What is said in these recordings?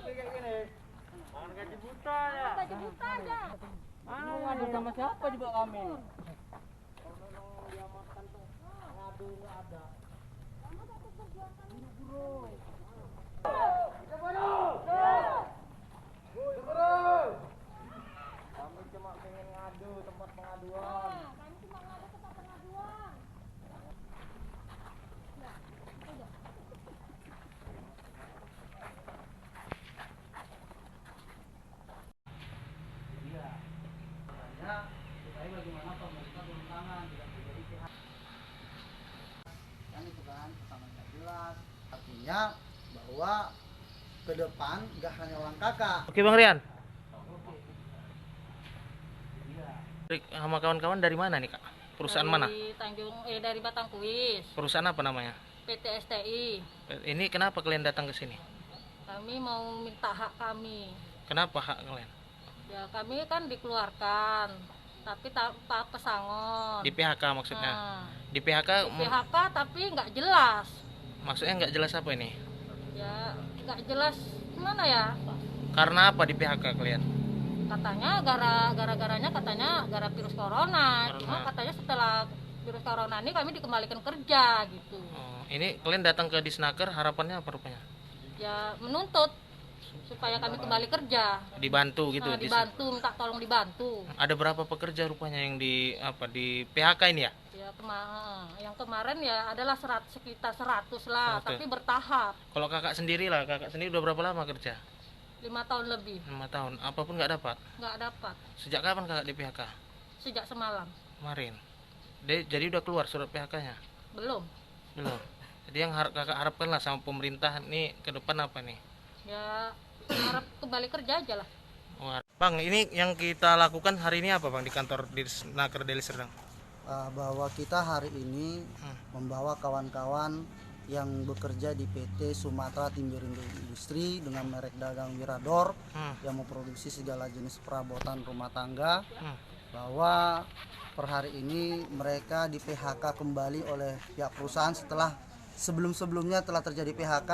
kayak gini. Makan gaji buta ya. Gaji buta aja. Mau ngadu sama siapa juga kami? Kalau memang dia makan tuh ngadu nggak ada. Kami cuma pengen ngadu tempat pengaduan. Kami cuma ngadu tempat pengaduan. Iya. Makanya supaya bagaimana pemerintah turun tangan tidak terjadi PHK. Kan itu kan pertama nggak jelas. Artinya bahwa ke depan nggak hanya uang kakak. Oke Bang Rian, Iya. sama kawan-kawan dari mana nih Kak? Perusahaan mana? Dari Batangkuis, Perusahaan apa namanya? PT STI. Ini kenapa kalian datang ke sini? Kami mau minta hak kami. Kenapa hak kalian? Ya kami kan dikeluarkan, tapi tanpa pesangon. Di PHK maksudnya? Nah, Di PHK, di PHK tapi nggak jelas. maksudnya nggak jelas apa ini? Ya nggak jelas gimana ya? Karena apa di PHK kalian? Katanya gara-garanya katanya gara virus corona. Cuma katanya setelah virus corona ini kami dikembalikan kerja gitu. Oh, ini kalian datang ke Disnaker, harapannya apa rupanya? Ya menuntut supaya kami kembali kerja. Dibantu gitu? Nah, dibantu, minta tolong dibantu. Ada berapa pekerja rupanya yang di PHK ini ya? Ya yang kemarin ya adalah sekitar 100 lah, 100. tapi bertahap. Kalau kakak sendiri udah berapa lama kerja? 5 tahun lebih 5 tahun, apapun nggak dapat? nggak dapat. Sejak kapan kakak di PHK? Sejak semalam. Kemarin. Jadi udah keluar surat PHK-nya? Belum. Belum. Jadi yang kakak harapkan lah sama pemerintah nih ke depan apa nih? Ya harap kembali kerja aja lah. Wah. Bang, ini yang kita lakukan hari ini apa Bang di kantor Disnaker Deli Serdang? Bahwa kita hari ini membawa kawan-kawan yang bekerja di PT Sumatera Timber Industri dengan merek dagang Wirador yang memproduksi segala jenis perabotan rumah tangga, bahwa per hari ini mereka di PHK kembali oleh pihak perusahaan setelah sebelum-sebelumnya telah terjadi PHK.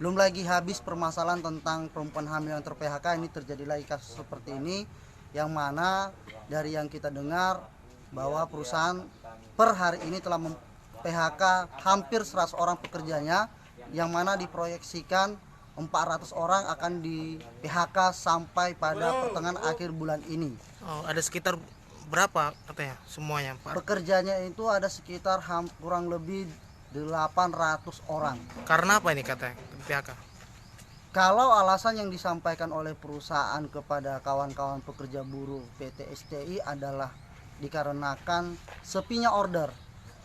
Belum lagi habis permasalahan tentang perempuan hamil yang ter-PHK, ini terjadi lagi kasus seperti ini, yang mana dari yang kita dengar bahwa perusahaan per hari ini telah PHK hampir 100 orang pekerjanya, yang mana diproyeksikan 400 orang akan di PHK sampai pada pertengahan akhir bulan ini. Oh, ada sekitar berapa katanya semuanya Pak? Pekerjanya itu ada sekitar kurang lebih 800 orang. Karena apa ini katanya PHK? Kalau alasan yang disampaikan oleh perusahaan kepada kawan-kawan pekerja buruh PT STI adalah dikarenakan sepinya order.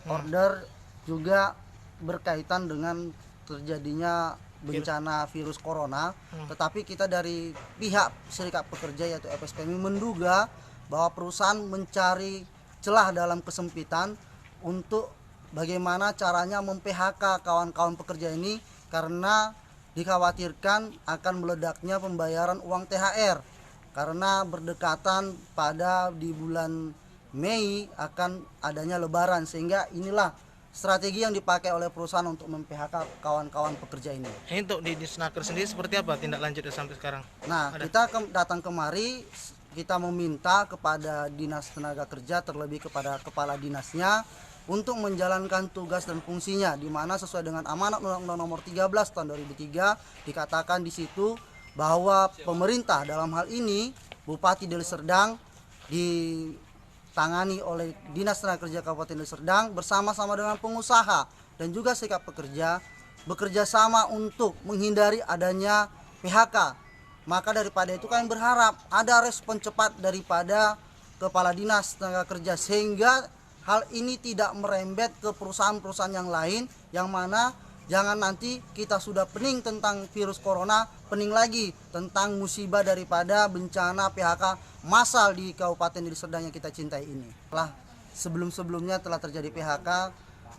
Order juga berkaitan dengan terjadinya bencana virus corona. Tetapi kita dari pihak serikat pekerja yaitu FSPMI menduga bahwa perusahaan mencari celah dalam kesempitan untuk bagaimana caranya mem-PHK kawan-kawan pekerja ini, karena dikhawatirkan akan meledaknya pembayaran uang THR karena berdekatan pada di bulan Mei akan adanya lebaran, sehingga inilah strategi yang dipakai oleh perusahaan untuk mem-PHK kawan-kawan pekerja ini. Ini untuk di Disnaker sendiri seperti apa tindak lanjutnya sampai sekarang? Nah, kita datang kemari, kita meminta kepada Dinas Tenaga Kerja, terlebih kepada kepala dinasnya, untuk menjalankan tugas dan fungsinya, di mana sesuai dengan amanat Undang-Undang Nomor 13 tahun 2003 dikatakan di situ bahwa pemerintah dalam hal ini Bupati Deli Serdang ditangani oleh Dinas Tenaga Kerja Kabupaten Deli Serdang bersama-sama dengan pengusaha dan juga serikat pekerja bekerja sama untuk menghindari adanya PHK. Maka daripada itu kami berharap ada respon cepat daripada Kepala Dinas Tenaga Kerja, sehingga hal ini tidak merembet ke perusahaan-perusahaan yang lain, yang mana jangan nanti kita sudah pening tentang virus corona, pening lagi tentang musibah daripada bencana PHK massal di Kabupaten Deli Serdang yang kita cintai ini. Setelah sebelum-sebelumnya telah terjadi PHK,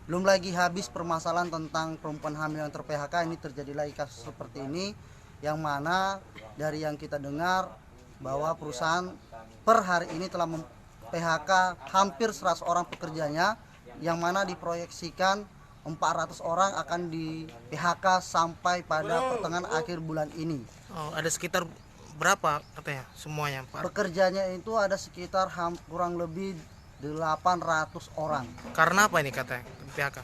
belum lagi habis permasalahan tentang perempuan hamil yang ter-PHK, ini terjadi lagi kasus seperti ini, yang mana dari yang kita dengar bahwa perusahaan per hari ini telah PHK hampir 100 orang pekerjanya, yang mana diproyeksikan 400 orang akan di PHK sampai pada pertengahan akhir bulan ini. Oh, ada sekitar berapa katanya semuanya, Pak? Pekerjanya itu ada sekitar kurang lebih 800 orang. Karena apa ini katanya PHK?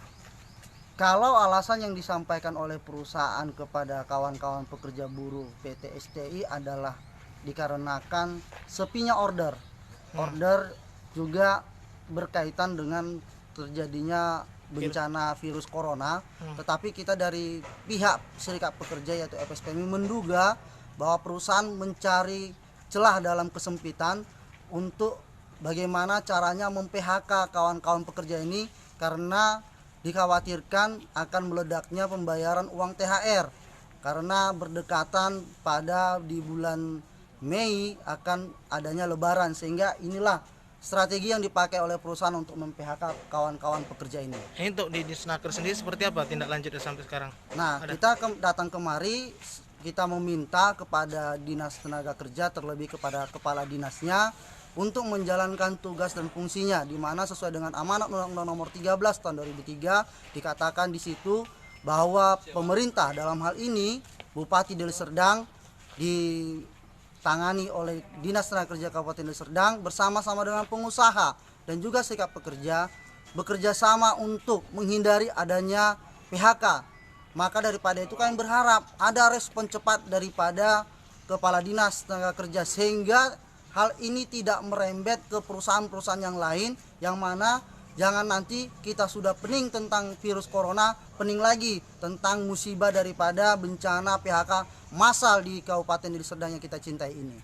Kalau alasan yang disampaikan oleh perusahaan kepada kawan-kawan pekerja buruh PT STI adalah dikarenakan sepinya order. Order juga berkaitan dengan terjadinya bencana virus corona. Tetapi kita dari pihak Serikat Pekerja yaitu FSPMI menduga bahwa perusahaan mencari celah dalam kesempitan untuk bagaimana caranya mem-PHK kawan-kawan pekerja ini karena dikhawatirkan akan meledaknya pembayaran uang THR karena berdekatan pada di bulan Mei akan adanya lebaran, sehingga inilah strategi yang dipakai oleh perusahaan untuk mem-PHK kawan-kawan pekerja ini. Ini untuk di Disnaker sendiri seperti apa tindak lanjutnya sampai sekarang? Nah, kita datang kemari, kita meminta kepada Dinas Tenaga Kerja, terlebih kepada kepala dinasnya untuk menjalankan tugas dan fungsinya, di mana sesuai dengan amanat Undang-Undang Nomor 13 tahun 2003 dikatakan di situ bahwa pemerintah dalam hal ini Bupati Deli Serdang ditangani oleh Dinas Tenaga Kerja Kabupaten Deli Serdang bersama-sama dengan pengusaha dan juga Serikat Pekerja bekerja sama untuk menghindari adanya PHK. Maka daripada itu kami berharap ada respon cepat daripada Kepala Dinas Tenaga Kerja sehingga hal ini tidak merembet ke perusahaan-perusahaan yang lain, yang mana jangan nanti kita sudah pening tentang virus corona, pening lagi tentang musibah daripada bencana PHK massal di Kabupaten Deli Serdang yang kita cintai ini.